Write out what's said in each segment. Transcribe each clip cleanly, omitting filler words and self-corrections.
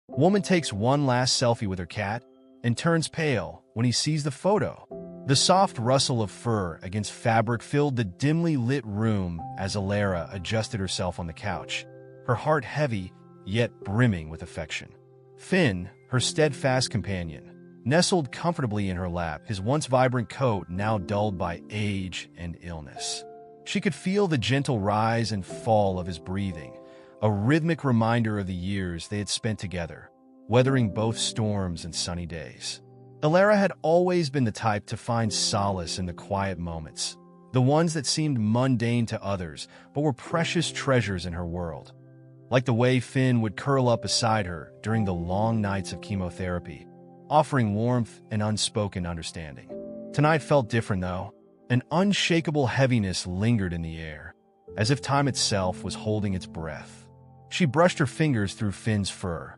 Woman takes one last selfie with her cat and turns pale when he sees the photo. The soft rustle of fur against fabric filled the dimly lit room as Elara adjusted herself on the couch, her heart heavy yet brimming with affection. Finn, her steadfast companion, nestled comfortably in her lap, his once vibrant coat now dulled by age and illness. She could feel the gentle rise and fall of his breathing, a rhythmic reminder of the years they had spent together, weathering both storms and sunny days. Elara had always been the type to find solace in the quiet moments, the ones that seemed mundane to others but were precious treasures in her world. Like the way Finn would curl up beside her during the long nights of chemotherapy, offering warmth and unspoken understanding. Tonight felt different, though. An unshakable heaviness lingered in the air, as if time itself was holding its breath. She brushed her fingers through Finn's fur,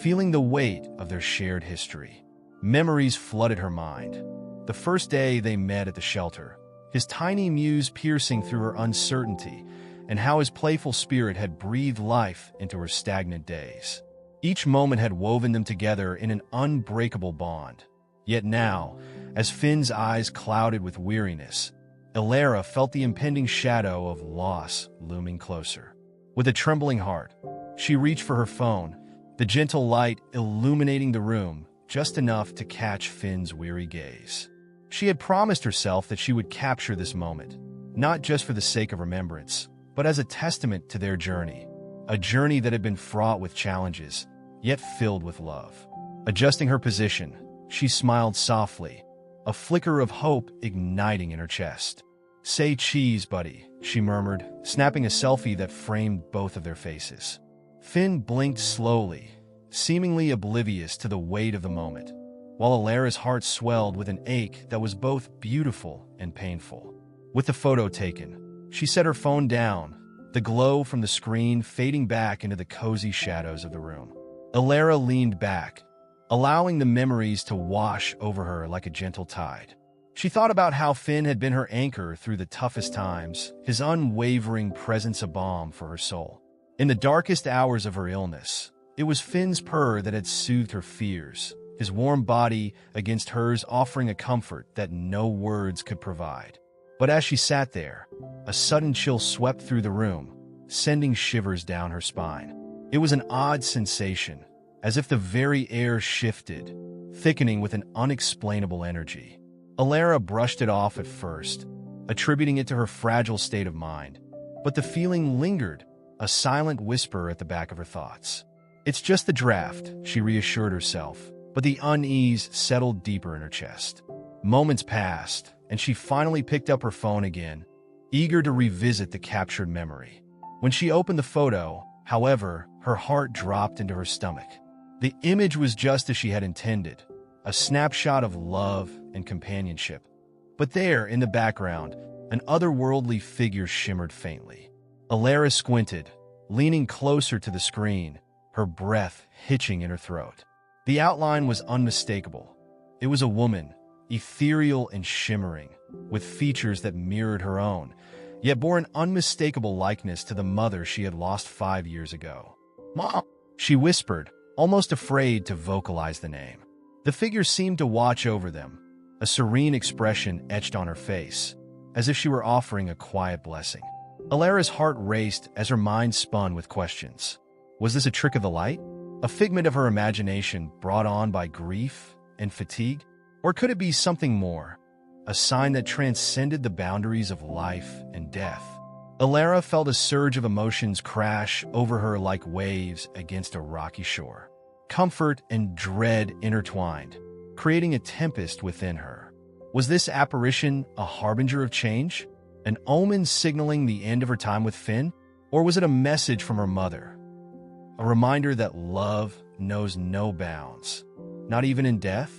feeling the weight of their shared history. Memories flooded her mind. The first day they met at the shelter, his tiny muse piercing through her uncertainty, and how his playful spirit had breathed life into her stagnant days. Each moment had woven them together in an unbreakable bond. Yet now, as Finn's eyes clouded with weariness, Elara felt the impending shadow of loss looming closer. With a trembling heart, she reached for her phone, the gentle light illuminating the room just enough to catch Finn's weary gaze. She had promised herself that she would capture this moment, not just for the sake of remembrance, but as a testament to their journey, a journey that had been fraught with challenges, yet filled with love. Adjusting her position, she smiled softly, a flicker of hope igniting in her chest. "Say cheese, buddy," she murmured, snapping a selfie that framed both of their faces. Finn blinked slowly, seemingly oblivious to the weight of the moment, while Elara's heart swelled with an ache that was both beautiful and painful. With the photo taken, she set her phone down, the glow from the screen fading back into the cozy shadows of the room. Elara leaned back, allowing the memories to wash over her like a gentle tide. She thought about how Finn had been her anchor through the toughest times, his unwavering presence a balm for her soul. In the darkest hours of her illness, it was Finn's purr that had soothed her fears, his warm body against hers offering a comfort that no words could provide. But as she sat there, a sudden chill swept through the room, sending shivers down her spine. It was an odd sensation, as if the very air shifted, thickening with an unexplainable energy. Elara brushed it off at first, attributing it to her fragile state of mind, but the feeling lingered, a silent whisper at the back of her thoughts. "It's just the draft," she reassured herself, but the unease settled deeper in her chest. Moments passed, and she finally picked up her phone again, eager to revisit the captured memory. When she opened the photo, however, her heart dropped into her stomach. The image was just as she had intended, a snapshot of love and companionship. But there, in the background, an otherworldly figure shimmered faintly. Elara squinted, leaning closer to the screen, her breath hitching in her throat. The outline was unmistakable. It was a woman, ethereal and shimmering, with features that mirrored her own, yet bore an unmistakable likeness to the mother she had lost 5 years ago. "Mom," she whispered, almost afraid to vocalize the name. The figure seemed to watch over them, a serene expression etched on her face, as if she were offering a quiet blessing. Elara's heart raced as her mind spun with questions. Was this a trick of the light? A figment of her imagination brought on by grief and fatigue? Or could it be something more, a sign that transcended the boundaries of life and death? Elara felt a surge of emotions crash over her like waves against a rocky shore. Comfort and dread intertwined, creating a tempest within her. Was this apparition a harbinger of change? An omen signaling the end of her time with Finn? Or was it a message from her mother? A reminder that love knows no bounds, not even in death?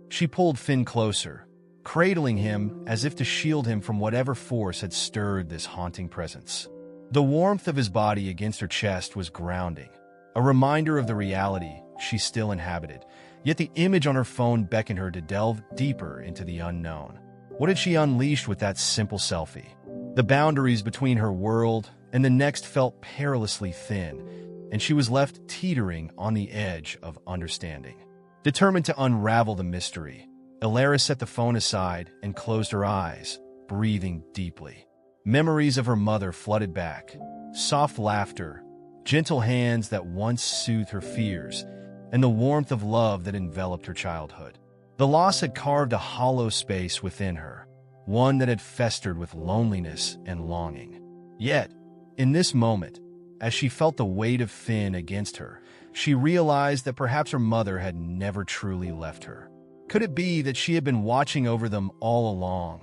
She pulled Finn closer, cradling him as if to shield him from whatever force had stirred this haunting presence. The warmth of his body against her chest was grounding, a reminder of the reality she still inhabited, yet the image on her phone beckoned her to delve deeper into the unknown. What had she unleashed with that simple selfie? The boundaries between her world and the next felt perilously thin, and she was left teetering on the edge of understanding. Determined to unravel the mystery, Elara set the phone aside and closed her eyes, breathing deeply. Memories of her mother flooded back, soft laughter, gentle hands that once soothed her fears, and the warmth of love that enveloped her childhood. The loss had carved a hollow space within her, one that had festered with loneliness and longing. Yet, in this moment, as she felt the weight of Finn against her, she realized that perhaps her mother had never truly left her. Could it be that she had been watching over them all along,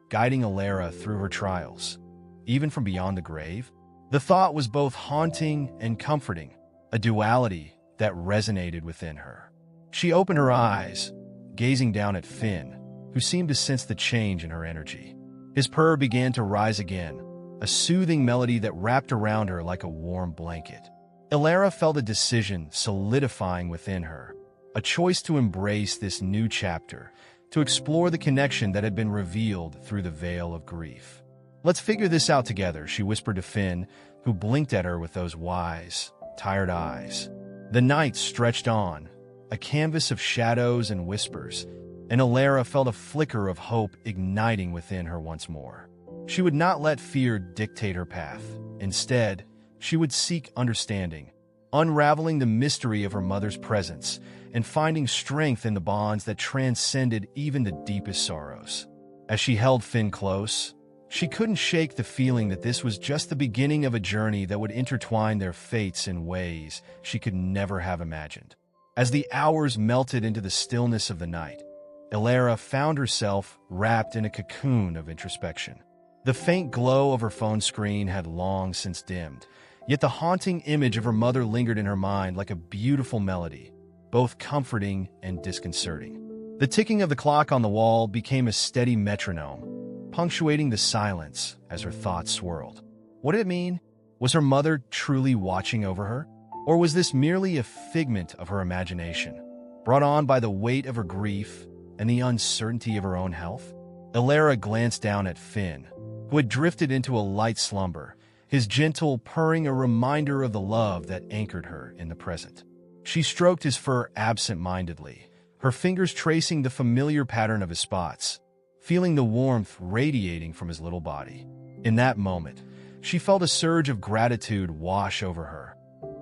guiding Elara through her trials, even from beyond the grave? The thought was both haunting and comforting, a duality that resonated within her. She opened her eyes, gazing down at Finn, who seemed to sense the change in her energy. His purr began to rise again, a soothing melody that wrapped around her like a warm blanket. Elara felt a decision solidifying within her, a choice to embrace this new chapter, to explore the connection that had been revealed through the veil of grief. "Let's figure this out together," she whispered to Finn, who blinked at her with those wise, tired eyes. The night stretched on, a canvas of shadows and whispers, and Elara felt a flicker of hope igniting within her once more. She would not let fear dictate her path. Instead, she would seek understanding, unraveling the mystery of her mother's presence and finding strength in the bonds that transcended even the deepest sorrows. As she held Finn close, she couldn't shake the feeling that this was just the beginning of a journey that would intertwine their fates in ways she could never have imagined. As the hours melted into the stillness of the night, Elara found herself wrapped in a cocoon of introspection. The faint glow of her phone screen had long since dimmed, yet the haunting image of her mother lingered in her mind like a beautiful melody, both comforting and disconcerting. The ticking of the clock on the wall became a steady metronome, punctuating the silence as her thoughts swirled. What did it mean? Was her mother truly watching over her? Or was this merely a figment of her imagination, brought on by the weight of her grief and the uncertainty of her own health? Elara glanced down at Finn, who had drifted into a light slumber, his gentle purring a reminder of the love that anchored her in the present. She stroked his fur absent-mindedly, her fingers tracing the familiar pattern of his spots, feeling the warmth radiating from his little body. In that moment, she felt a surge of gratitude wash over her,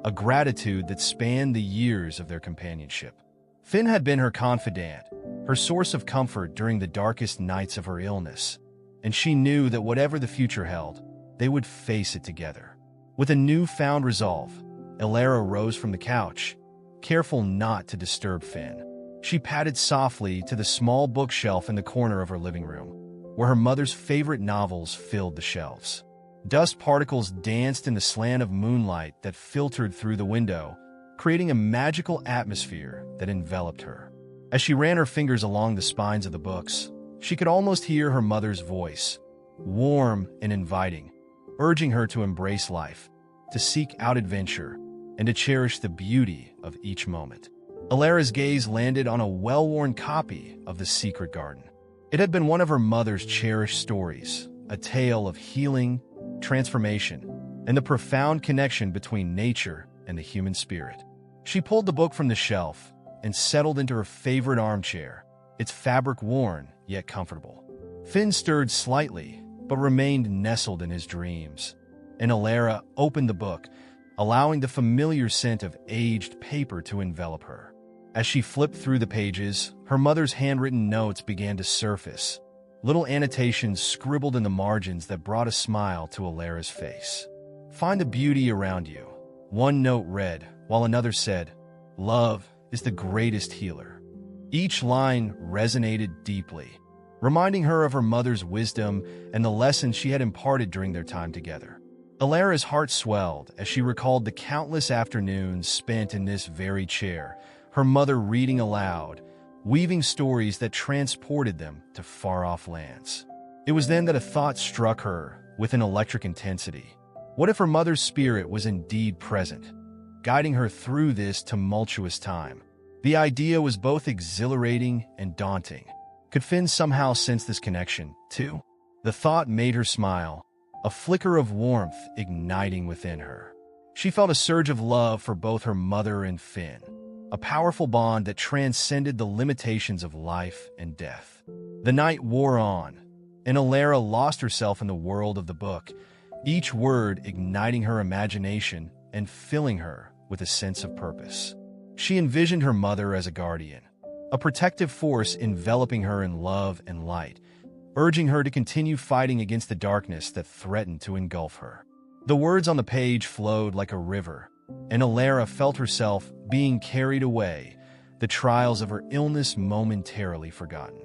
a gratitude that spanned the years of their companionship. Finn had been her confidant, her source of comfort during the darkest nights of her illness, and she knew that whatever the future held, they would face it together. With a newfound resolve, Elara rose from the couch, careful not to disturb Finn. She padded softly to the small bookshelf in the corner of her living room, where her mother's favorite novels filled the shelves. Dust particles danced in the slant of moonlight that filtered through the window, creating a magical atmosphere that enveloped her. As she ran her fingers along the spines of the books, she could almost hear her mother's voice, warm and inviting, urging her to embrace life, to seek out adventure, and to cherish the beauty of each moment. Elara's gaze landed on a well-worn copy of The Secret Garden. It had been one of her mother's cherished stories, a tale of healing, transformation, and the profound connection between nature and the human spirit. She pulled the book from the shelf and settled into her favorite armchair, its fabric worn yet comfortable. Finn stirred slightly, but remained nestled in his dreams, and Elara opened the book, allowing the familiar scent of aged paper to envelop her. As she flipped through the pages, her mother's handwritten notes began to surface, little annotations scribbled in the margins that brought a smile to Elara's face. "Find the beauty around you," one note read, while another said, "Love is the greatest healer." Each line resonated deeply, reminding her of her mother's wisdom and the lessons she had imparted during their time together. Elara's heart swelled as she recalled the countless afternoons spent in this very chair, her mother reading aloud, weaving stories that transported them to far-off lands. It was then that a thought struck her with an electric intensity. What if her mother's spirit was indeed present, guiding her through this tumultuous time? The idea was both exhilarating and daunting. Could Finn somehow sense this connection, too? The thought made her smile, a flicker of warmth igniting within her. She felt a surge of love for both her mother and Finn, a powerful bond that transcended the limitations of life and death. The night wore on, and Elara lost herself in the world of the book, each word igniting her imagination and filling her with a sense of purpose. She envisioned her mother as a guardian, a protective force enveloping her in love and light, urging her to continue fighting against the darkness that threatened to engulf her. The words on the page flowed like a river, and Elara felt herself being carried away, the trials of her illness momentarily forgotten.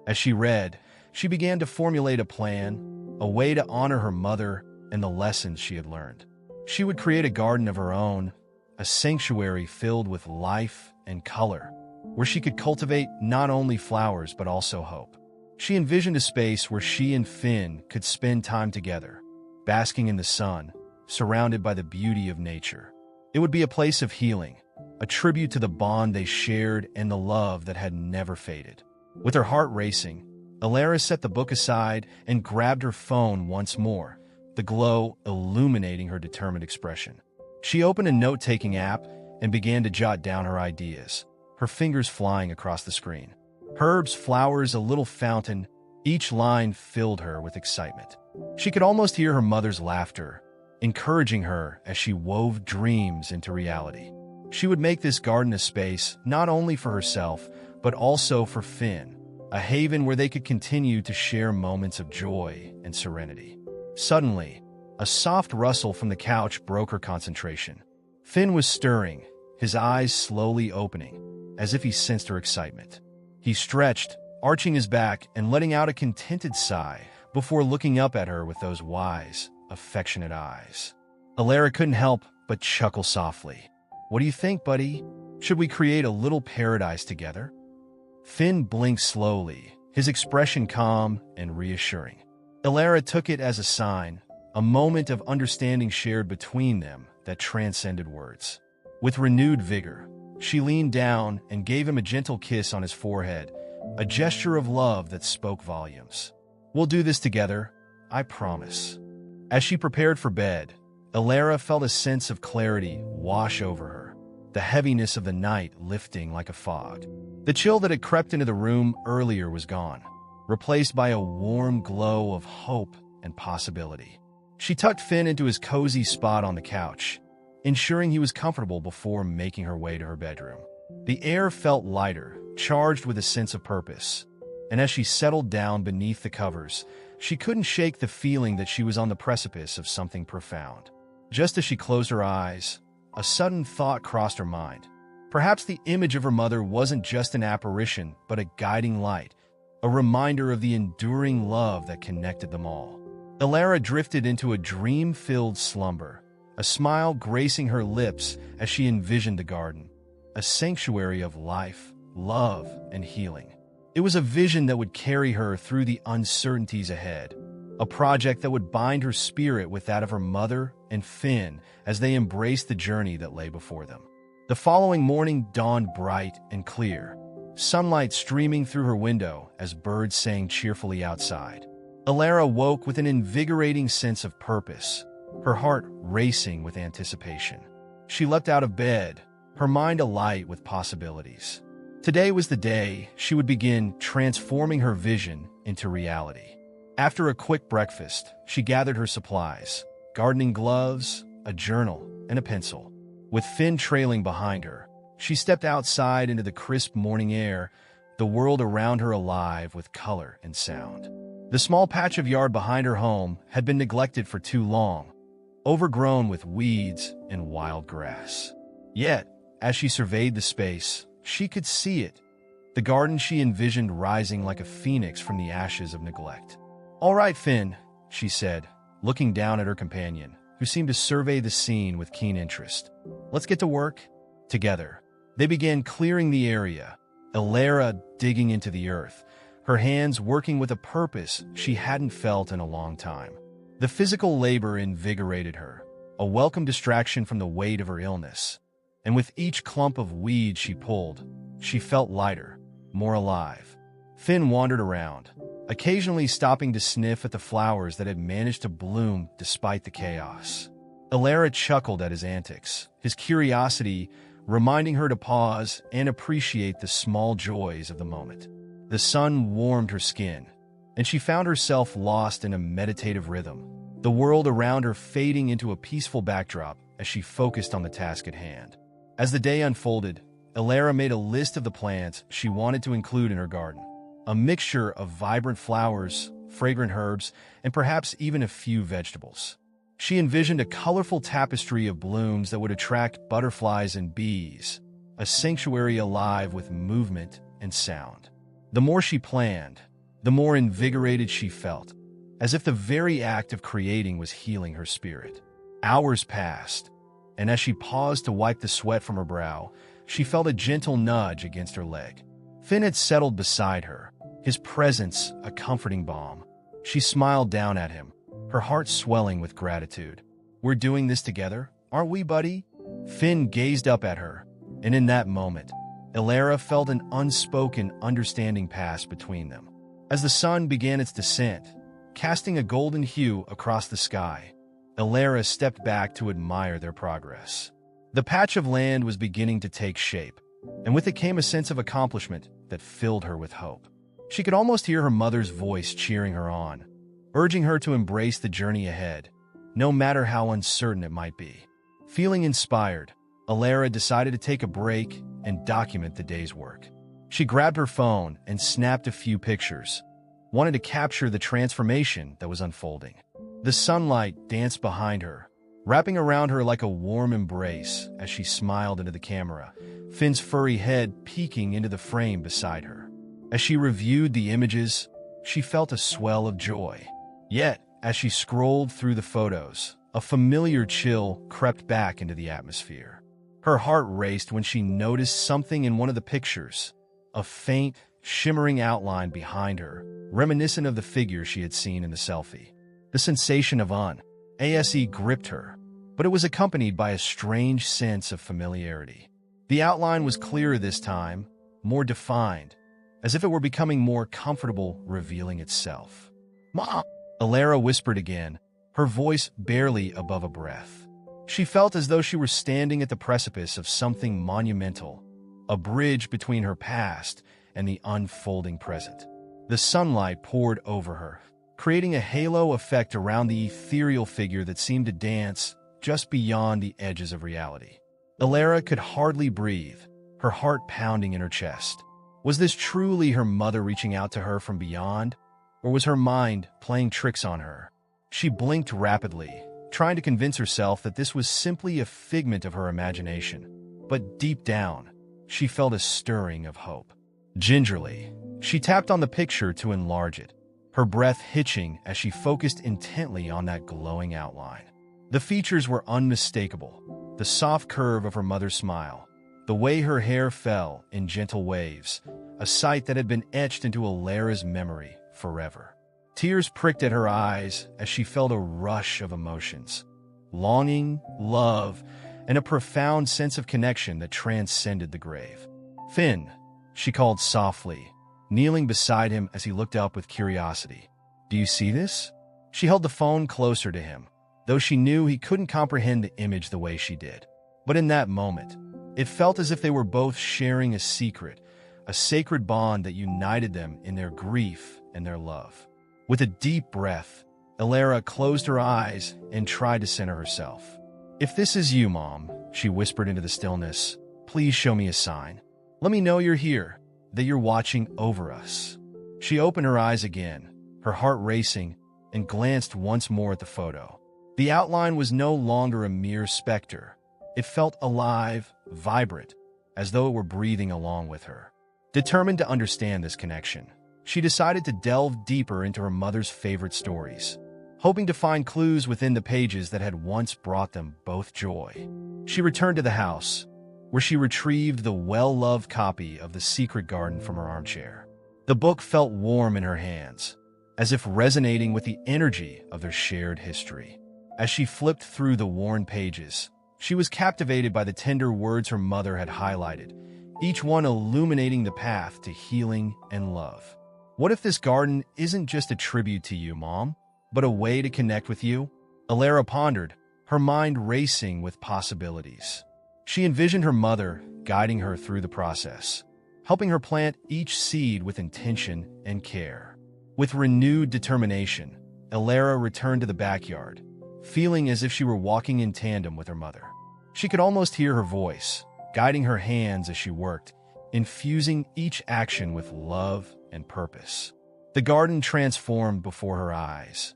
As she read, she began to formulate a plan, a way to honor her mother and the lessons she had learned. She would create a garden of her own, a sanctuary filled with life and color, where she could cultivate not only flowers but also hope. She envisioned a space where she and Finn could spend time together, basking in the sun, surrounded by the beauty of nature. It would be a place of healing, a tribute to the bond they shared and the love that had never faded. With her heart racing, Elara set the book aside and grabbed her phone once more, the glow illuminating her determined expression. She opened a note-taking app and began to jot down her ideas, her fingers flying across the screen. Herbs, flowers, a little fountain, each line filled her with excitement. She could almost hear her mother's laughter, encouraging her as she wove dreams into reality. She would make this garden a space not only for herself, but also for Finn, a haven where they could continue to share moments of joy and serenity. Suddenly, a soft rustle from the couch broke her concentration. Finn was stirring, his eyes slowly opening, as if he sensed her excitement. He stretched, arching his back and letting out a contented sigh before looking up at her with those wise, affectionate eyes. Elara couldn't help but chuckle softly. "What do you think, buddy? Should we create a little paradise together?" Finn blinked slowly, his expression calm and reassuring. Elara took it as a sign, a moment of understanding shared between them that transcended words. With renewed vigor, she leaned down and gave him a gentle kiss on his forehead, a gesture of love that spoke volumes. "We'll do this together, I promise." As she prepared for bed, Elara felt a sense of clarity wash over her, the heaviness of the night lifting like a fog. The chill that had crept into the room earlier was gone, replaced by a warm glow of hope and possibility. She tucked Finn into his cozy spot on the couch, ensuring he was comfortable before making her way to her bedroom. The air felt lighter, charged with a sense of purpose, and as she settled down beneath the covers, she couldn't shake the feeling that she was on the precipice of something profound. Just as she closed her eyes, a sudden thought crossed her mind. Perhaps the image of her mother wasn't just an apparition, but a guiding light, a reminder of the enduring love that connected them all. Elara drifted into a dream-filled slumber, a smile gracing her lips as she envisioned the garden, a sanctuary of life, love, and healing. It was a vision that would carry her through the uncertainties ahead, a project that would bind her spirit with that of her mother and Finn as they embraced the journey that lay before them. The following morning dawned bright and clear, sunlight streaming through her window as birds sang cheerfully outside. Elara woke with an invigorating sense of purpose, her heart racing with anticipation. She leapt out of bed, her mind alight with possibilities. Today was the day she would begin transforming her vision into reality. After a quick breakfast, she gathered her supplies, gardening gloves, a journal, and a pencil. With Finn trailing behind her, she stepped outside into the crisp morning air, the world around her alive with color and sound. The small patch of yard behind her home had been neglected for too long, overgrown with weeds and wild grass. Yet, as she surveyed the space, she could see it, the garden she envisioned rising like a phoenix from the ashes of neglect. "All right, Finn," she said, looking down at her companion, who seemed to survey the scene with keen interest. "Let's get to work." Together, they began clearing the area, Elara digging into the earth, her hands working with a purpose she hadn't felt in a long time. The physical labor invigorated her, a welcome distraction from the weight of her illness. And with each clump of weed she pulled, she felt lighter, more alive. Finn wandered around, occasionally stopping to sniff at the flowers that had managed to bloom despite the chaos. Elara chuckled at his antics, his curiosity reminding her to pause and appreciate the small joys of the moment. The sun warmed her skin, and she found herself lost in a meditative rhythm, the world around her fading into a peaceful backdrop as she focused on the task at hand. As the day unfolded, Elara made a list of the plants she wanted to include in her garden, a mixture of vibrant flowers, fragrant herbs, and perhaps even a few vegetables. She envisioned a colorful tapestry of blooms that would attract butterflies and bees, a sanctuary alive with movement and sound. The more she planned, the more invigorated she felt, as if the very act of creating was healing her spirit. Hours passed, and as she paused to wipe the sweat from her brow, she felt a gentle nudge against her leg. Finn had settled beside her, his presence a comforting balm. She smiled down at him, her heart swelling with gratitude. "We're doing this together, aren't we, buddy?" Finn gazed up at her, and in that moment, Elara felt an unspoken understanding pass between them. As the sun began its descent, casting a golden hue across the sky, Elara stepped back to admire their progress. The patch of land was beginning to take shape, and with it came a sense of accomplishment that filled her with hope. She could almost hear her mother's voice cheering her on, urging her to embrace the journey ahead, no matter how uncertain it might be. Feeling inspired, Elara decided to take a break and document the day's work. She grabbed her phone and snapped a few pictures, wanting to capture the transformation that was unfolding. The sunlight danced behind her, wrapping around her like a warm embrace as she smiled into the camera, Finn's furry head peeking into the frame beside her. As she reviewed the images, she felt a swell of joy. Yet, as she scrolled through the photos, a familiar chill crept back into the atmosphere. Her heart raced when she noticed something in one of the pictures, a faint, shimmering outline behind her, reminiscent of the figure she had seen in the selfie. The sensation of unease gripped her, but it was accompanied by a strange sense of familiarity. The outline was clearer this time, more defined, as if it were becoming more comfortable revealing itself. "Mom!" Elara whispered again, her voice barely above a breath. She felt as though she were standing at the precipice of something monumental, a bridge between her past and the unfolding present. The sunlight poured over her, creating a halo effect around the ethereal figure that seemed to dance just beyond the edges of reality. Elara could hardly breathe, her heart pounding in her chest. Was this truly her mother reaching out to her from beyond, or was her mind playing tricks on her? She blinked rapidly, trying to convince herself that this was simply a figment of her imagination. But deep down, she felt a stirring of hope. Gingerly, she tapped on the picture to enlarge it, her breath hitching as she focused intently on that glowing outline. The features were unmistakable: the soft curve of her mother's smile, the way her hair fell in gentle waves, a sight that had been etched into Elara's memory forever. Tears pricked at her eyes as she felt a rush of emotions: longing, love, and a profound sense of connection that transcended the grave. "Finn," she called softly, kneeling beside him as he looked up with curiosity. "Do you see this?" She held the phone closer to him, though she knew he couldn't comprehend the image the way she did. But in that moment, it felt as if they were both sharing a secret, a sacred bond that united them in their grief and their love. With a deep breath, Elara closed her eyes and tried to center herself. "If this is you, Mom," she whispered into the stillness, "please show me a sign. Let me know you're here, that you're watching over us." She opened her eyes again, her heart racing, and glanced once more at the photo. The outline was no longer a mere specter. It felt alive, vibrant, as though it were breathing along with her. Determined to understand this connection, she decided to delve deeper into her mother's favorite stories, hoping to find clues within the pages that had once brought them both joy. She returned to the house, where she retrieved the well-loved copy of The Secret Garden from her armchair. The book felt warm in her hands, as if resonating with the energy of their shared history. As she flipped through the worn pages, she was captivated by the tender words her mother had highlighted, each one illuminating the path to healing and love. "What if this garden isn't just a tribute to you, Mom, but a way to connect with you?" Elara pondered, her mind racing with possibilities. She envisioned her mother guiding her through the process, helping her plant each seed with intention and care. With renewed determination, Elara returned to the backyard, feeling as if she were walking in tandem with her mother. She could almost hear her voice, guiding her hands as she worked, infusing each action with love and purpose. The garden transformed before her eyes.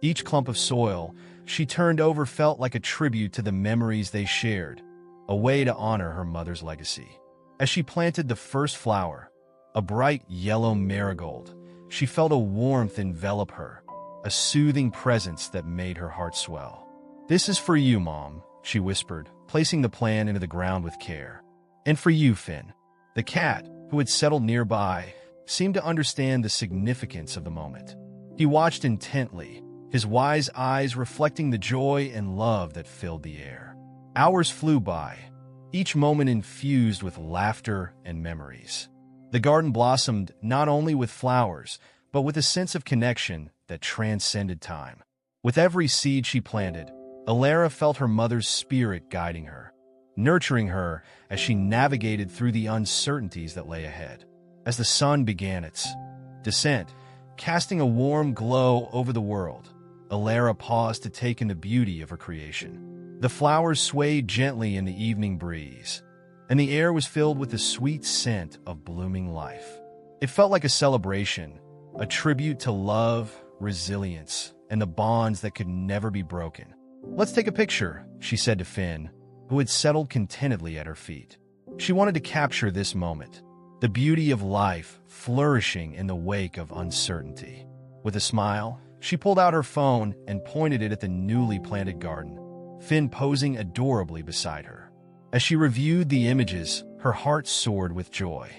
Each clump of soil she turned over felt like a tribute to the memories they shared, a way to honor her mother's legacy. As she planted the first flower, a bright yellow marigold, she felt a warmth envelop her, a soothing presence that made her heart swell. "This is for you, Mom," she whispered, placing the plant into the ground with care. "And for you, Finn." The cat, who had settled nearby, seemed to understand the significance of the moment. He watched intently, his wise eyes reflecting the joy and love that filled the air. Hours flew by, each moment infused with laughter and memories. The garden blossomed not only with flowers, but with a sense of connection that transcended time. With every seed she planted, Elara felt her mother's spirit guiding her, nurturing her as she navigated through the uncertainties that lay ahead. As the sun began its descent, casting a warm glow over the world, Elara paused to take in the beauty of her creation. The flowers swayed gently in the evening breeze, and the air was filled with the sweet scent of blooming life. It felt like a celebration, a tribute to love, resilience, and the bonds that could never be broken. "Let's take a picture," she said to Finn, who had settled contentedly at her feet. She wanted to capture this moment, the beauty of life flourishing in the wake of uncertainty. With a smile, she pulled out her phone and pointed it at the newly planted garden, Finn posing adorably beside her. As she reviewed the images, her heart soared with joy.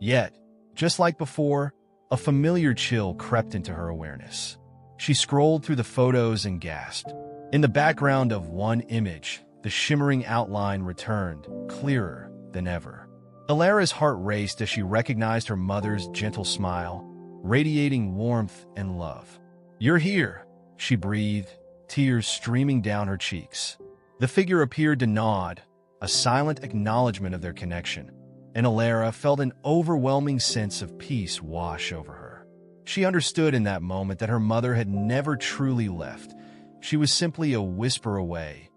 Yet, just like before, a familiar chill crept into her awareness. She scrolled through the photos and gasped. In the background of one image, the shimmering outline returned, clearer than ever. Elara's heart raced as she recognized her mother's gentle smile, radiating warmth and love. "You're here," she breathed, tears streaming down her cheeks. The figure appeared to nod, a silent acknowledgement of their connection, and Elara felt an overwhelming sense of peace wash over her. She understood in that moment that her mother had never truly left. She was simply a whisper away,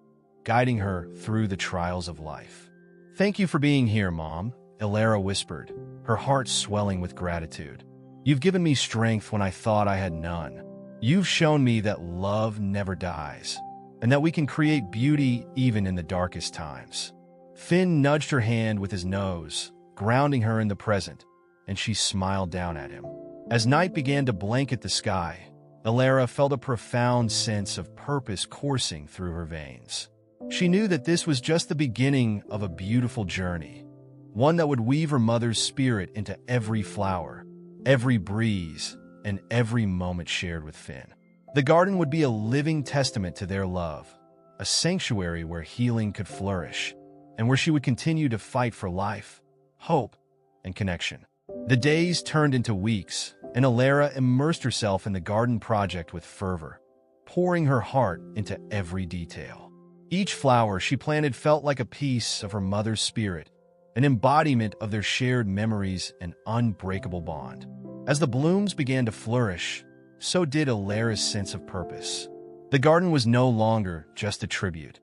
guiding her through the trials of life. "Thank you for being here, Mom," Elara whispered, her heart swelling with gratitude. "You've given me strength when I thought I had none. You've shown me that love never dies, and that we can create beauty even in the darkest times." Finn nudged her hand with his nose, grounding her in the present, and she smiled down at him. As night began to blanket the sky, Elara felt a profound sense of purpose coursing through her veins. She knew that this was just the beginning of a beautiful journey, one that would weave her mother's spirit into every flower, every breeze, and every moment shared with Finn. The garden would be a living testament to their love, a sanctuary where healing could flourish, and where she would continue to fight for life, hope, and connection. The days turned into weeks, and Elara immersed herself in the garden project with fervor, pouring her heart into every detail. Each flower she planted felt like a piece of her mother's spirit, an embodiment of their shared memories and unbreakable bond. As the blooms began to flourish, so did Elara's sense of purpose. The garden was no longer just a tribute.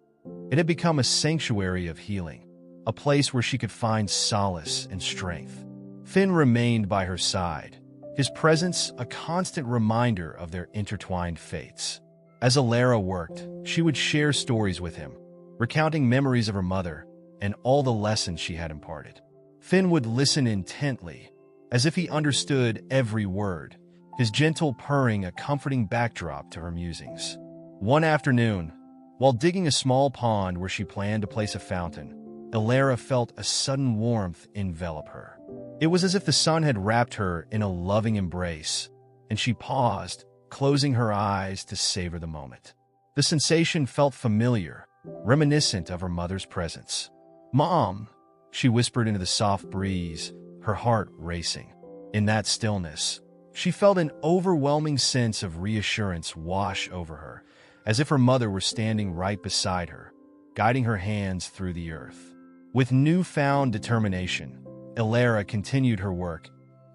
It had become a sanctuary of healing, a place where she could find solace and strength. Finn remained by her side, his presence a constant reminder of their intertwined fates. As Elara worked, she would share stories with him, recounting memories of her mother and all the lessons she had imparted. Finn would listen intently, as if he understood every word, his gentle purring a comforting backdrop to her musings. One afternoon, while digging a small pond where she planned to place a fountain, Elara felt a sudden warmth envelop her. It was as if the sun had wrapped her in a loving embrace, and she paused, closing her eyes to savor the moment. The sensation felt familiar, reminiscent of her mother's presence. "Mom," she whispered into the soft breeze, her heart racing. In that stillness, she felt an overwhelming sense of reassurance wash over her, as if her mother were standing right beside her, guiding her hands through the earth. With newfound determination, Elara continued her work,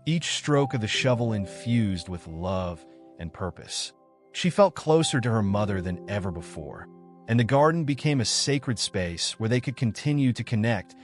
each stroke of the shovel infused with love and purpose. She felt closer to her mother than ever before, and the garden became a sacred space where they could continue to connect,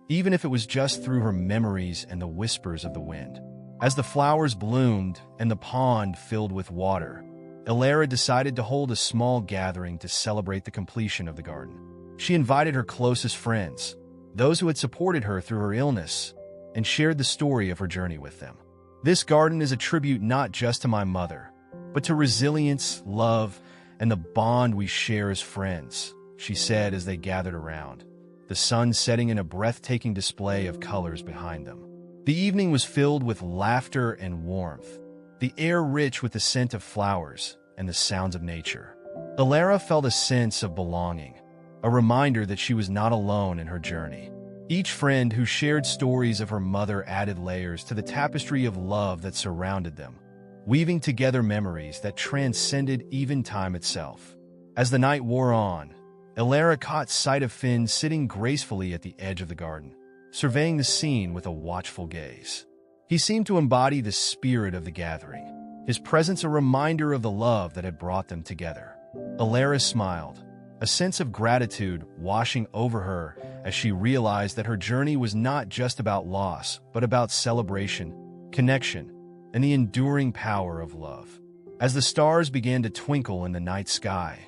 even if it was just through her memories and the whispers of the wind. As the flowers bloomed and the pond filled with water, Elara decided to hold a small gathering to celebrate the completion of the garden. She invited her closest friends, those who had supported her through her illness, and shared the story of her journey with them. This garden is a tribute not just to my mother, but to resilience, love, and the bond we share as friends, she said as they gathered around, the sun setting in a breathtaking display of colors behind them. The evening was filled with laughter and warmth, the air rich with the scent of flowers and the sounds of nature. Elara felt a sense of belonging, a reminder that she was not alone in her journey. Each friend who shared stories of her mother added layers to the tapestry of love that surrounded them, weaving together memories that transcended even time itself. As the night wore on, Elara caught sight of Finn sitting gracefully at the edge of the garden, surveying the scene with a watchful gaze. He seemed to embody the spirit of the gathering, his presence a reminder of the love that had brought them together. Elara smiled, a sense of gratitude washing over her as she realized that her journey was not just about loss, but about celebration, connection, and the enduring power of love. As the stars began to twinkle in the night sky,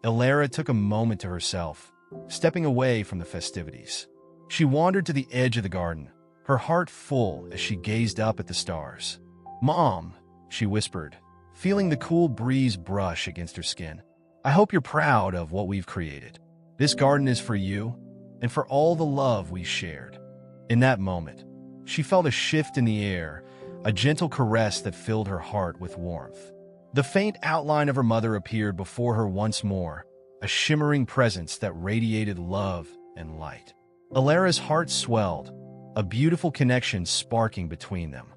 Elara took a moment to herself, stepping away from the festivities. She wandered to the edge of the garden, her heart full as she gazed up at the stars. "Mom," she whispered, feeling the cool breeze brush against her skin. "I hope you're proud of what we've created. This garden is for you and for all the love we shared." In that moment, she felt a shift in the air, a gentle caress that filled her heart with warmth. The faint outline of her mother appeared before her once more, a shimmering presence that radiated love and light. Elara's heart swelled, a beautiful connection sparking between them.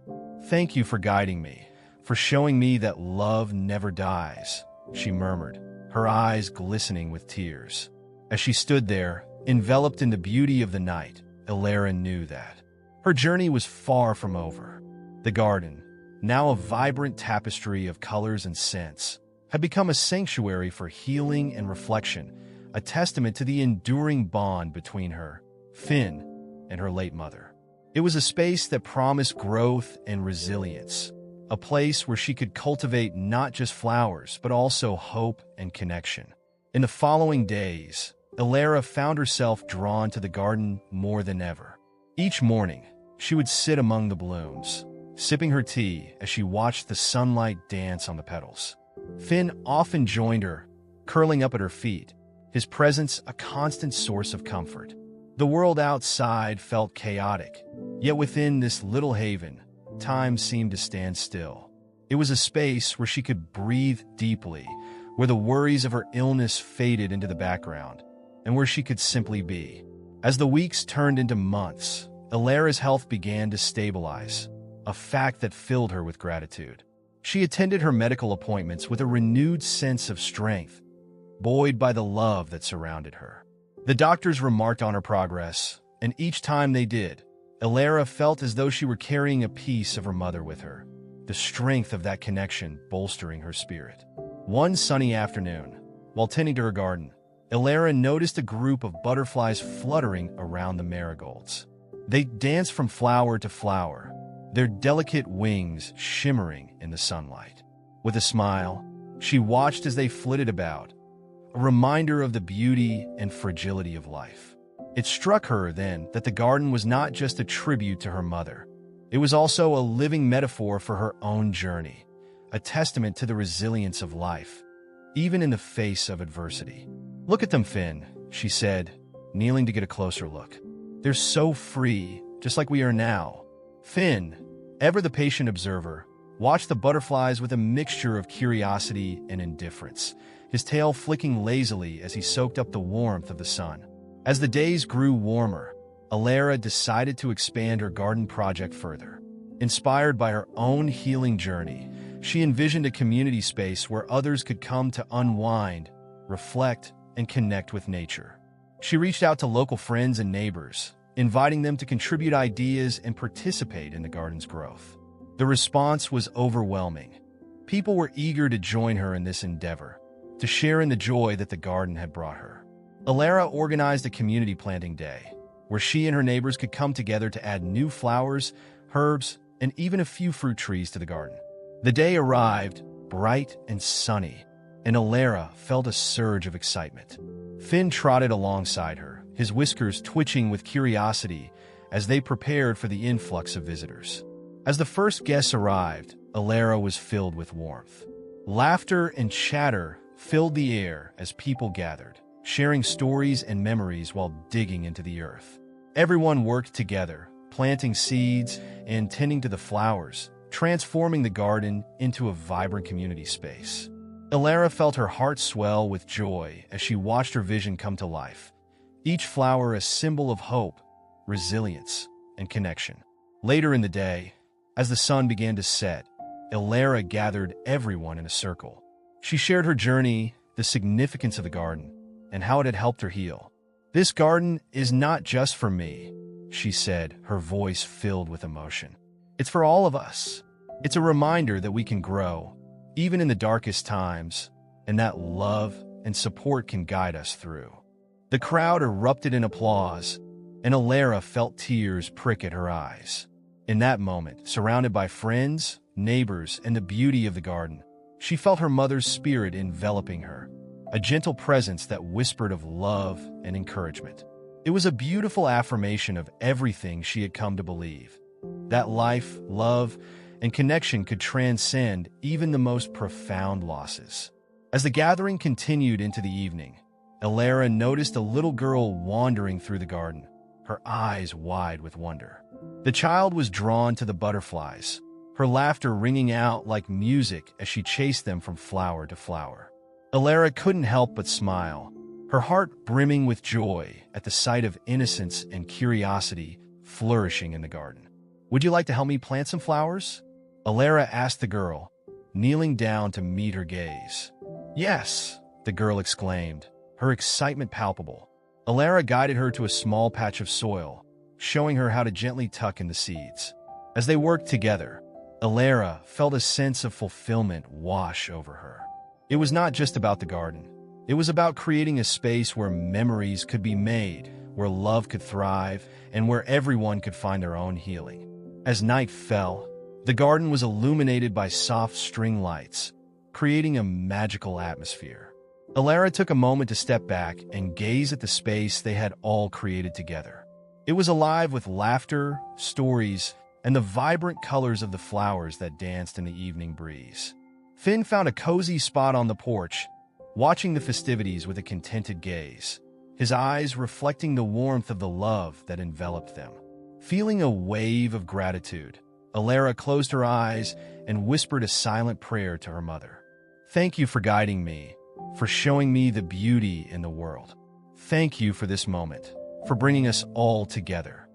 "Thank you for guiding me, for showing me that love never dies," she murmured, her eyes glistening with tears. As she stood there, enveloped in the beauty of the night, Elara knew that her journey was far from over. The garden, now a vibrant tapestry of colors and scents, had become a sanctuary for healing and reflection, a testament to the enduring bond between her, Finn, and her late mother. It was a space that promised growth and resilience, a place where she could cultivate not just flowers, but also hope and connection. In the following days, Elara found herself drawn to the garden more than ever. Each morning, she would sit among the blooms, sipping her tea as she watched the sunlight dance on the petals. Finn often joined her, curling up at her feet, his presence a constant source of comfort. The world outside felt chaotic, yet within this little haven, time seemed to stand still. It was a space where she could breathe deeply, where the worries of her illness faded into the background, and where she could simply be. As the weeks turned into months, Elara's health began to stabilize, a fact that filled her with gratitude. She attended her medical appointments with a renewed sense of strength, buoyed by the love that surrounded her. The doctors remarked on her progress, and each time they did, Elara felt as though she were carrying a piece of her mother with her, the strength of that connection bolstering her spirit. One sunny afternoon, while tending to her garden, Elara noticed a group of butterflies fluttering around the marigolds. They danced from flower to flower, their delicate wings shimmering in the sunlight. With a smile, she watched as they flitted about, a reminder of the beauty and fragility of life. It struck her then that the garden was not just a tribute to her mother. It was also a living metaphor for her own journey, a testament to the resilience of life, even in the face of adversity. "Look at them, Finn," she said, kneeling to get a closer look. "They're so free, just like we are now." Finn, ever the patient observer, watched the butterflies with a mixture of curiosity and indifference, his tail flicking lazily as he soaked up the warmth of the sun. As the days grew warmer, Elara decided to expand her garden project further. Inspired by her own healing journey, she envisioned a community space where others could come to unwind, reflect, and connect with nature. She reached out to local friends and neighbors, inviting them to contribute ideas and participate in the garden's growth. The response was overwhelming. People were eager to join her in this endeavor, to share in the joy that the garden had brought her. Elara organized a community planting day, where she and her neighbors could come together to add new flowers, herbs, and even a few fruit trees to the garden. The day arrived, bright and sunny, and Elara felt a surge of excitement. Finn trotted alongside her, his whiskers twitching with curiosity as they prepared for the influx of visitors. As the first guests arrived, Elara was filled with warmth. Laughter and chatter filled the air as people gathered, sharing stories and memories while digging into the earth. Everyone worked together, planting seeds and tending to the flowers, transforming the garden into a vibrant community space. Elara felt her heart swell with joy as she watched her vision come to life, each flower a symbol of hope, resilience, and connection. Later in the day, as the sun began to set, Elara gathered everyone in a circle. She shared her journey, the significance of the garden, and how it had helped her heal. "This garden is not just for me," she said, her voice filled with emotion. "It's for all of us. It's a reminder that we can grow, even in the darkest times, and that love and support can guide us through." The crowd erupted in applause, and Elara felt tears prick at her eyes. In that moment, surrounded by friends, neighbors, and the beauty of the garden, she felt her mother's spirit enveloping her, a gentle presence that whispered of love and encouragement. It was a beautiful affirmation of everything she had come to believe, that life, love, and connection could transcend even the most profound losses. As the gathering continued into the evening, Elara noticed a little girl wandering through the garden, her eyes wide with wonder. The child was drawn to the butterflies, her laughter ringing out like music as she chased them from flower to flower. Elara couldn't help but smile, her heart brimming with joy at the sight of innocence and curiosity flourishing in the garden. "Would you like to help me plant some flowers?" Elara asked the girl, kneeling down to meet her gaze. "Yes," the girl exclaimed, her excitement palpable. Elara guided her to a small patch of soil, showing her how to gently tuck in the seeds. As they worked together, Elara felt a sense of fulfillment wash over her. It was not just about the garden. It was about creating a space where memories could be made, where love could thrive, and where everyone could find their own healing. As night fell, the garden was illuminated by soft string lights, creating a magical atmosphere. Elara took a moment to step back and gaze at the space they had all created together. It was alive with laughter, stories, and the vibrant colors of the flowers that danced in the evening breeze. Finn found a cozy spot on the porch, watching the festivities with a contented gaze, his eyes reflecting the warmth of the love that enveloped them. Feeling a wave of gratitude, Elara closed her eyes and whispered a silent prayer to her mother. "Thank you for guiding me, for showing me the beauty in the world. Thank you for this moment, for bringing us all together."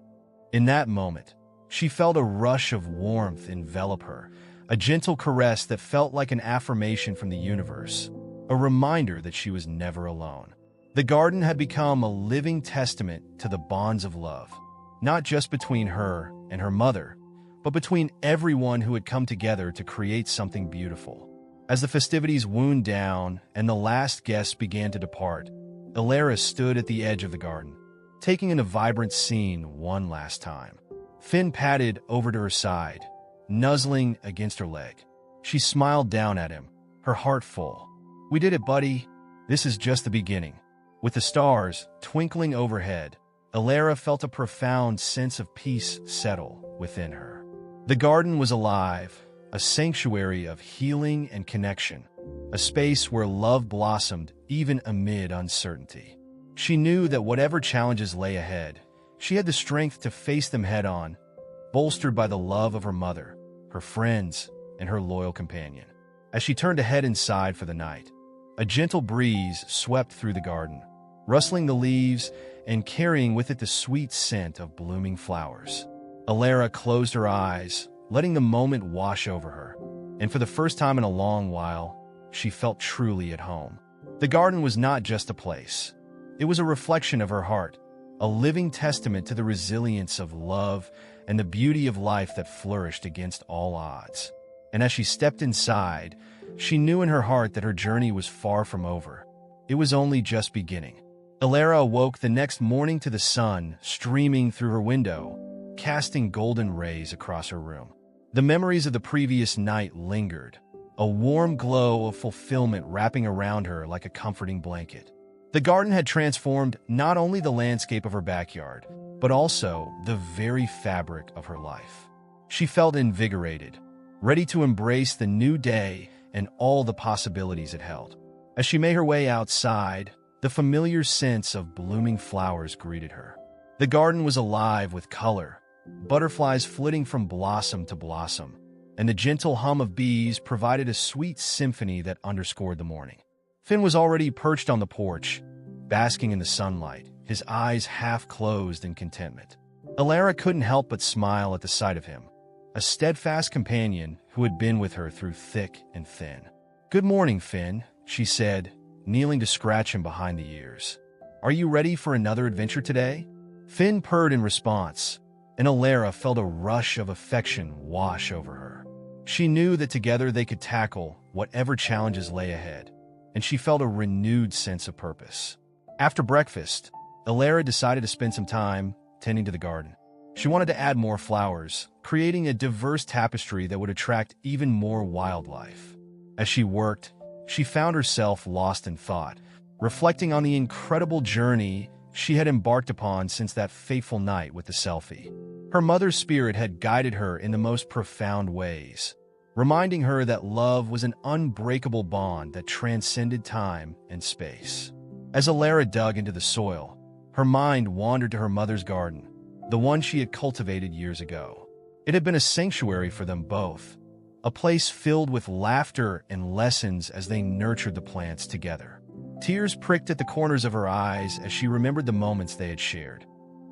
In that moment, she felt a rush of warmth envelop her, a gentle caress that felt like an affirmation from the universe, a reminder that she was never alone. The garden had become a living testament to the bonds of love, not just between her and her mother, but between everyone who had come together to create something beautiful. As the festivities wound down and the last guests began to depart, Elara stood at the edge of the garden, taking in the vibrant scene one last time. Finn padded over to her side, nuzzling against her leg. She smiled down at him, her heart full. "We did it, buddy. This is just the beginning." With the stars twinkling overhead, Elara felt a profound sense of peace settle within her. The garden was alive, a sanctuary of healing and connection, a space where love blossomed even amid uncertainty. She knew that whatever challenges lay ahead, she had the strength to face them head-on, bolstered by the love of her mother, her friends, and her loyal companion. As she turned to head inside for the night, a gentle breeze swept through the garden, rustling the leaves and carrying with it the sweet scent of blooming flowers. Elara closed her eyes, letting the moment wash over her, and for the first time in a long while, she felt truly at home. The garden was not just a place. It was a reflection of her heart, a living testament to the resilience of love and the beauty of life that flourished against all odds. And as she stepped inside, she knew in her heart that her journey was far from over. It was only just beginning. Elara awoke the next morning to the sun streaming through her window, casting golden rays across her room. The memories of the previous night lingered, a warm glow of fulfillment wrapping around her like a comforting blanket. The garden had transformed not only the landscape of her backyard, but also the very fabric of her life. She felt invigorated, ready to embrace the new day and all the possibilities it held. As she made her way outside, the familiar scents of blooming flowers greeted her. The garden was alive with color, butterflies flitting from blossom to blossom, and the gentle hum of bees provided a sweet symphony that underscored the morning. Finn was already perched on the porch, basking in the sunlight, his eyes half closed in contentment. Elara couldn't help but smile at the sight of him, a steadfast companion who had been with her through thick and thin. "Good morning, Finn," she said, kneeling to scratch him behind the ears. "Are you ready for another adventure today?" Finn purred in response, and Elara felt a rush of affection wash over her. She knew that together they could tackle whatever challenges lay ahead, and she felt a renewed sense of purpose. After breakfast, Elara decided to spend some time tending to the garden. She wanted to add more flowers, creating a diverse tapestry that would attract even more wildlife. As she worked, she found herself lost in thought, reflecting on the incredible journey she had embarked upon since that fateful night with the Selfie. Her mother's spirit had guided her in the most profound ways, reminding her that love was an unbreakable bond that transcended time and space. As Elara dug into the soil, her mind wandered to her mother's garden, the one she had cultivated years ago. It had been a sanctuary for them both, a place filled with laughter and lessons as they nurtured the plants together. Tears pricked at the corners of her eyes as she remembered the moments they had shared.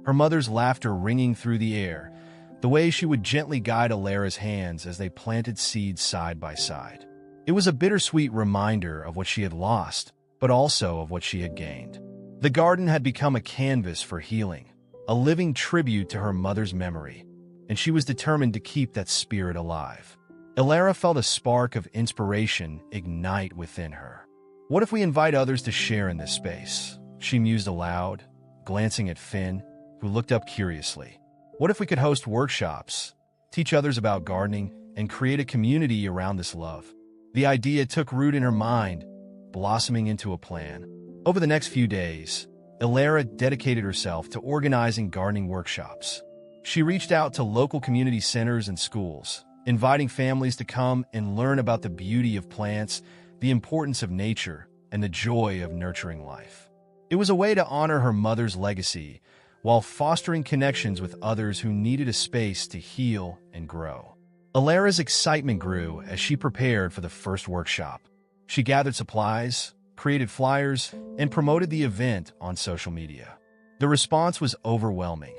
Her mother's laughter ringing through the air, the way she would gently guide Elara's hands as they planted seeds side by side. It was a bittersweet reminder of what she had lost, but also of what she had gained. The garden had become a canvas for healing, a living tribute to her mother's memory, and she was determined to keep that spirit alive. Elara felt a spark of inspiration ignite within her. "What if we invite others to share in this space?" she mused aloud, glancing at Finn, who looked up curiously. "What if we could host workshops, teach others about gardening, and create a community around this love?" The idea took root in her mind, blossoming into a plan. Over the next few days, Elara dedicated herself to organizing gardening workshops. She reached out to local community centers and schools, inviting families to come and learn about the beauty of plants, the importance of nature, and the joy of nurturing life. It was a way to honor her mother's legacy while fostering connections with others who needed a space to heal and grow. Elara's excitement grew as she prepared for the first workshop. She gathered supplies, created flyers, and promoted the event on social media. The response was overwhelming.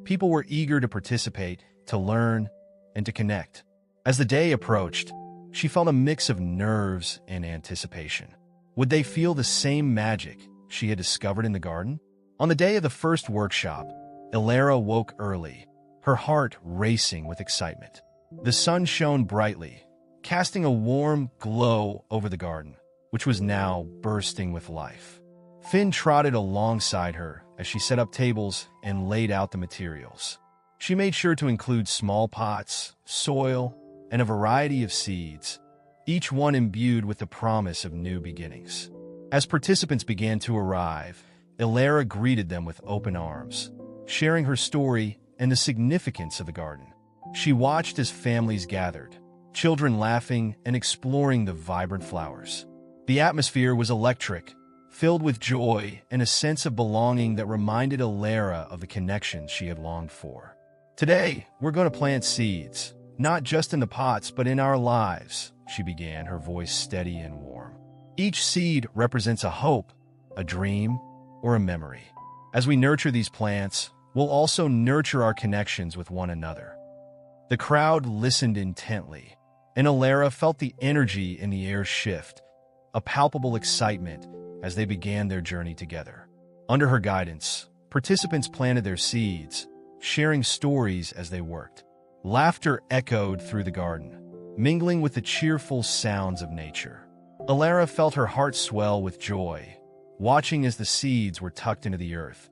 People were eager to participate, to learn, and to connect. As the day approached, she felt a mix of nerves and anticipation. Would they feel the same magic she had discovered in the garden? On the day of the first workshop, Elara woke early, her heart racing with excitement. The sun shone brightly, casting a warm glow over the garden, which was now bursting with life. Finn trotted alongside her as she set up tables and laid out the materials. She made sure to include small pots, soil, and a variety of seeds, each one imbued with the promise of new beginnings. As participants began to arrive, Elara greeted them with open arms, sharing her story and the significance of the garden. She watched as families gathered, children laughing and exploring the vibrant flowers. The atmosphere was electric, filled with joy and a sense of belonging that reminded Elara of the connection she had longed for. "Today, we're going to plant seeds, not just in the pots but in our lives," she began, her voice steady and warm. "Each seed represents a hope, a dream, or a memory. As we nurture these plants, we'll also nurture our connections with one another." The crowd listened intently, and Elara felt the energy in the air shift, a palpable excitement as they began their journey together. Under her guidance, participants planted their seeds, sharing stories as they worked. Laughter echoed through the garden, mingling with the cheerful sounds of nature. Elara felt her heart swell with joy, watching as the seeds were tucked into the earth,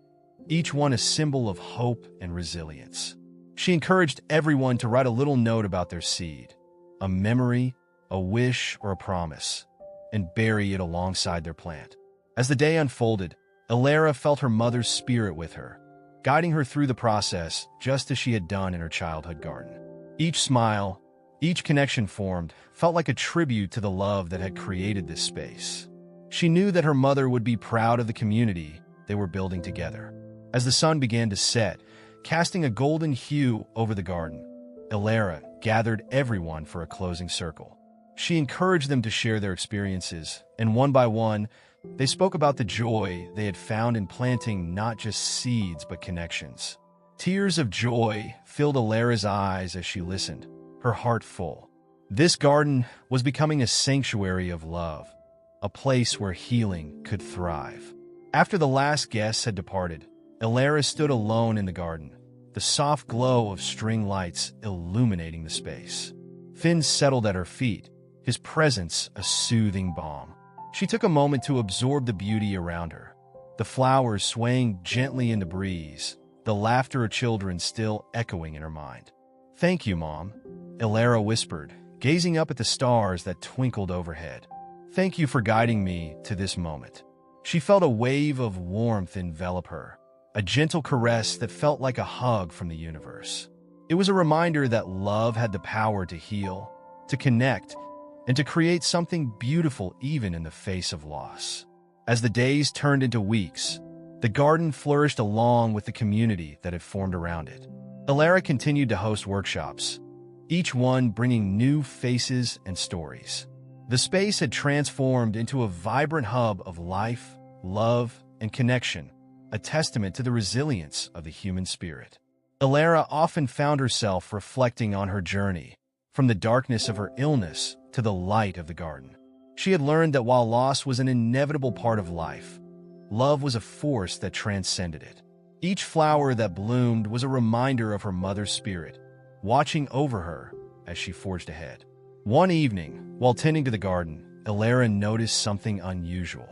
each one a symbol of hope and resilience. She encouraged everyone to write a little note about their seed, a memory, a wish, or a promise, and bury it alongside their plant. As the day unfolded, Elara felt her mother's spirit with her, guiding her through the process just as she had done in her childhood garden. Each smile, each connection formed, felt like a tribute to the love that had created this space. She knew that her mother would be proud of the community they were building together. As the sun began to set, casting a golden hue over the garden, Elara gathered everyone for a closing circle. She encouraged them to share their experiences, and one by one, they spoke about the joy they had found in planting not just seeds but connections. Tears of joy filled Elara's eyes as she listened, her heart full. This garden was becoming a sanctuary of love, a place where healing could thrive. After the last guests had departed, Elara stood alone in the garden, the soft glow of string lights illuminating the space. Finn settled at her feet, his presence a soothing balm. She took a moment to absorb the beauty around her, the flowers swaying gently in the breeze, the laughter of children still echoing in her mind. "Thank you, Mom," Elara whispered, gazing up at the stars that twinkled overhead. "Thank you for guiding me to this moment." She felt a wave of warmth envelop her, a gentle caress that felt like a hug from the universe. It was a reminder that love had the power to heal, to connect, and to create something beautiful even in the face of loss. As the days turned into weeks, the garden flourished along with the community that had formed around it. Elara continued to host workshops, each one bringing new faces and stories. The space had transformed into a vibrant hub of life, love, and connection, a testament to the resilience of the human spirit. Elara often found herself reflecting on her journey, from the darkness of her illness to the light of the garden. She had learned that while loss was an inevitable part of life, love was a force that transcended it. Each flower that bloomed was a reminder of her mother's spirit, watching over her as she forged ahead. One evening, while tending to the garden, Elara noticed something unusual.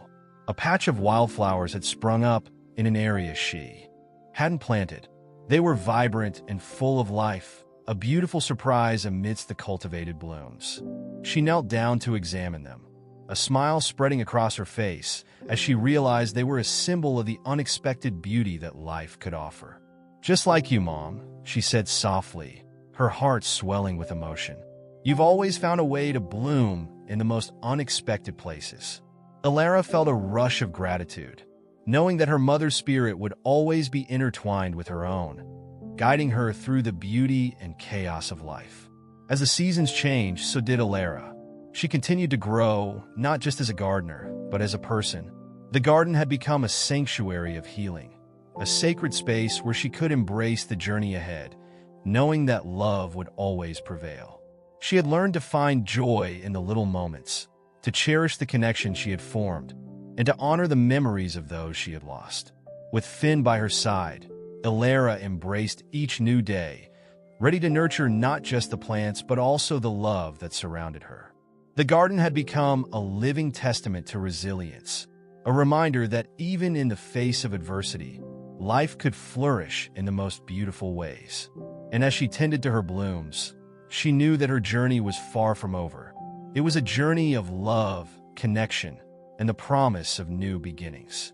A patch of wildflowers had sprung up in an area she hadn't planted. They were vibrant and full of life, a beautiful surprise amidst the cultivated blooms. She knelt down to examine them, a smile spreading across her face as she realized they were a symbol of the unexpected beauty that life could offer. "Just like you, Mom," she said softly, her heart swelling with emotion. "You've always found a way to bloom in the most unexpected places." Elara felt a rush of gratitude, knowing that her mother's spirit would always be intertwined with her own, guiding her through the beauty and chaos of life. As the seasons changed, so did Elara. She continued to grow, not just as a gardener, but as a person. The garden had become a sanctuary of healing, a sacred space where she could embrace the journey ahead, knowing that love would always prevail. She had learned to find joy in the little moments, to cherish the connection she had formed, and to honor the memories of those she had lost. With Finn by her side, Elara embraced each new day, ready to nurture not just the plants but also the love that surrounded her. The garden had become a living testament to resilience, a reminder that even in the face of adversity, life could flourish in the most beautiful ways. And as she tended to her blooms, she knew that her journey was far from over. It was a journey of love, connection, and the promise of new beginnings.